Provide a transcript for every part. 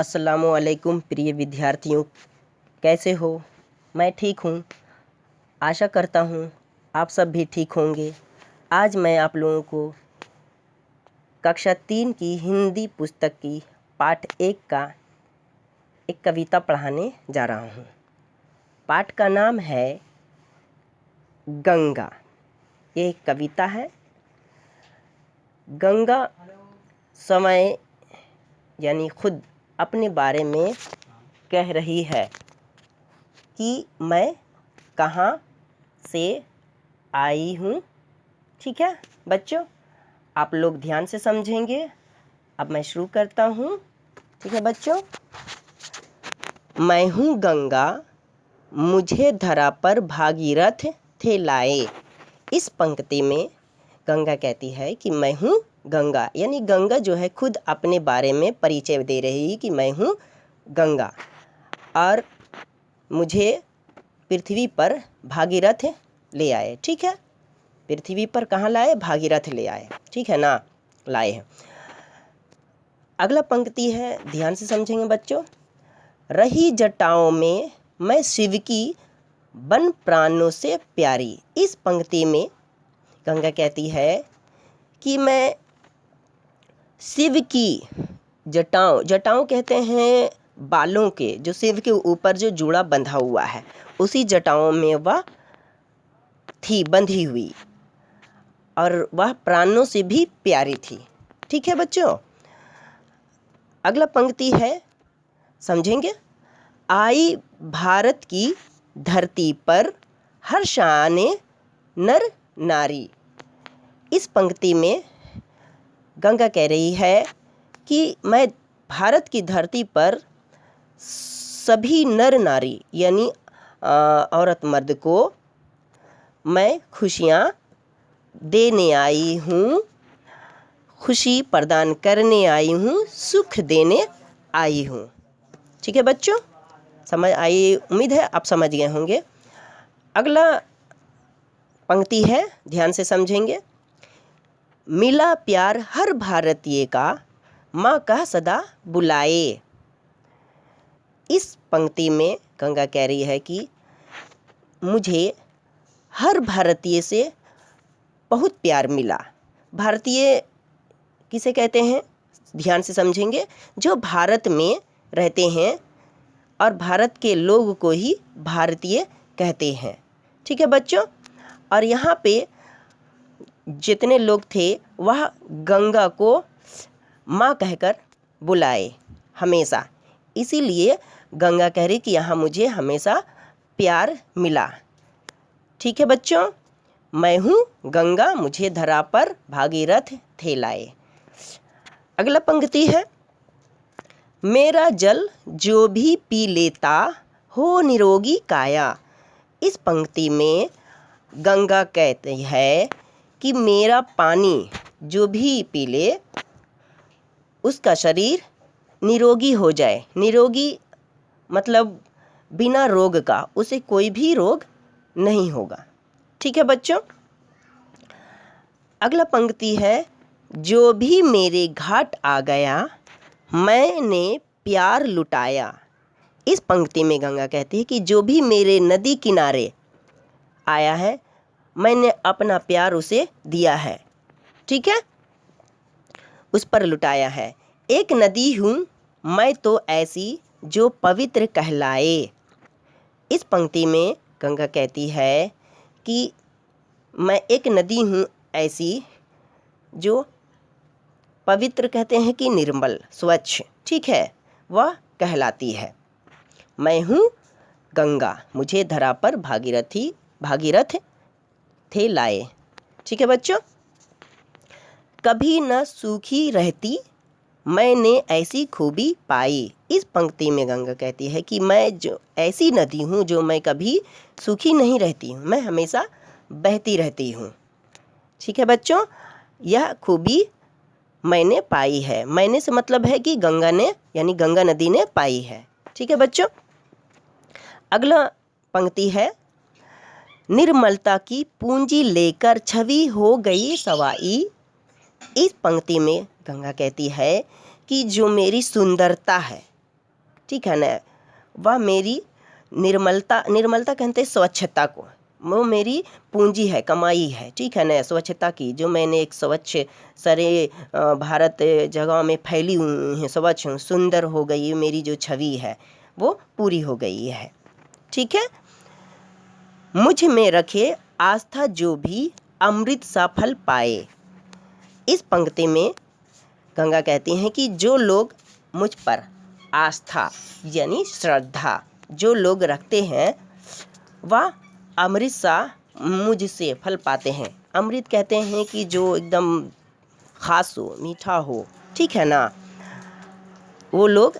अस्सलामुअलैकुम प्रिय विद्यार्थियों, कैसे हो? मैं ठीक हूँ। आशा करता हूँ आप सब भी ठीक होंगे। आज मैं आप लोगों को कक्षा 3 की हिंदी पुस्तक की पाठ 1 का एक कविता पढ़ाने जा रहा हूँ। पाठ का नाम है गंगा। ये एक कविता है। गंगा समय यानी खुद अपने बारे में कह रही है कि मैं कहाँ से आई हूँ। ठीक है बच्चों, आप लोग ध्यान से समझेंगे। अब मैं शुरू करता हूँ। ठीक है बच्चों, मैं हूँ गंगा, मुझे धरा पर भागीरथ थे लाए। इस पंक्ति में गंगा कहती है कि मैं हूँ गंगा, यानी गंगा जो है खुद अपने बारे में परिचय दे रही है कि मैं हूँ गंगा और मुझे पृथ्वी पर भागीरथ ले आए। ठीक है, पृथ्वी पर कहाँ लाए? भागीरथ ले आए। ठीक है ना, लाए हैं। अगला पंक्ति है, ध्यान से समझेंगे बच्चों। रही जटाओं में मैं शिव की बन प्राणों से प्यारी। इस पंक्ति में गंगा कहती है कि मैं शिव की जटाओं कहते हैं बालों के, जो शिव के ऊपर जो जूड़ा बंधा हुआ है, उसी जटाओं में वह थी बंधी हुई और वह प्राणों से भी प्यारी थी। ठीक है बच्चों, अगला पंक्ति है, समझेंगे। आई भारत की धरती पर हर्षाने नर नारी। इस पंक्ति में गंगा कह रही है कि मैं भारत की धरती पर सभी नर नारी यानी औरत मर्द को मैं खुशियाँ देने आई हूँ, खुशी प्रदान करने आई हूँ, सुख देने आई हूँ। ठीक है बच्चों, समझ आई? उम्मीद है आप समझ गए होंगे। अगला पंक्ति है, ध्यान से समझेंगे। मिला प्यार हर भारतीय का, माँ का सदा बुलाए। इस पंक्ति में गंगा कह रही है कि मुझे हर भारतीय से बहुत प्यार मिला। भारतीय किसे कहते हैं? ध्यान से समझेंगे, जो भारत में रहते हैं और भारत के लोग को ही भारतीय कहते हैं। ठीक है बच्चों, और यहाँ पे जितने लोग थे वह गंगा को माँ कहकर बुलाए हमेशा। इसीलिए गंगा कह रही कि यहाँ मुझे हमेशा प्यार मिला। ठीक है बच्चों, मैं हूँ गंगा, मुझे धरा पर भागीरथ थे लाए। अगला पंक्ति है, मेरा जल जो भी पी लेता हो निरोगी काया। इस पंक्ति में गंगा कहती है कि मेरा पानी जो भी पी ले उसका शरीर निरोगी हो जाए। निरोगी मतलब बिना रोग का, उसे कोई भी रोग नहीं होगा। ठीक है बच्चों, अगला पंक्ति है, जो भी मेरे घाट आ गया मैंने प्यार लुटाया। इस पंक्ति में गंगा कहती है कि जो भी मेरे नदी किनारे आया है मैंने अपना प्यार उसे दिया है। ठीक है, उस पर लुटाया है। एक नदी हूँ मैं तो ऐसी जो पवित्र कहलाए। इस पंक्ति में गंगा कहती है कि मैं एक नदी हूँ ऐसी जो पवित्र कहते हैं कि निर्मल, स्वच्छ, ठीक है, वह कहलाती है। मैं हूँ गंगा, मुझे धरा पर भागीरथ थे लाए। ठीक है बच्चों, कभी न सूखी रहती मैंने ऐसी खूबी पाई। इस पंक्ति में गंगा कहती है कि मैं जो ऐसी नदी हूँ जो मैं कभी सूखी नहीं रहती हूँ, मैं हमेशा बहती रहती हूँ। ठीक है बच्चों, यह खूबी मैंने पाई है। मैंने से मतलब है कि गंगा ने यानी गंगा नदी ने पाई है। ठीक है बच्चों, अगला पंक्ति है, निर्मलता की पूंजी लेकर छवि हो गई सवाई। इस पंक्ति में गंगा कहती है कि जो मेरी सुंदरता है, ठीक है ना। वह मेरी निर्मलता, निर्मलता कहते हैं स्वच्छता को, वो मेरी पूंजी है, कमाई है, ठीक है ना। स्वच्छता की, जो मैंने एक स्वच्छ सारे भारत जगह में फैली हुई है, स्वच्छ हूँ, सुंदर हो गई मेरी जो छवि है वो पूरी हो गई है, ठीक है। मुझ में रखे आस्था जो भी अमृत सा फल पाए। इस पंक्ति में गंगा कहती हैं कि जो लोग मुझ पर आस्था यानी श्रद्धा जो लोग रखते हैं वह अमृत सा मुझसे फल पाते हैं। अमृत कहते हैं कि जो एकदम खास हो, मीठा हो, ठीक है ना, वो लोग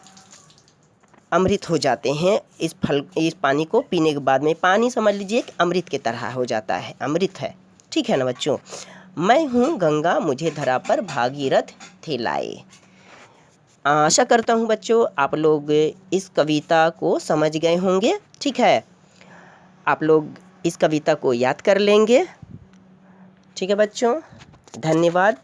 अमृत हो जाते हैं इस पानी को पीने के बाद में। पानी समझ लीजिए कि अमृत की तरह हो जाता है, अमृत है, ठीक है ना बच्चों। मैं हूँ गंगा मुझे धरा पर भागीरथ थे लाए। आशा करता हूँ बच्चों आप लोग इस कविता को समझ गए होंगे, ठीक है। आप लोग इस कविता को याद कर लेंगे, ठीक है बच्चों। धन्यवाद।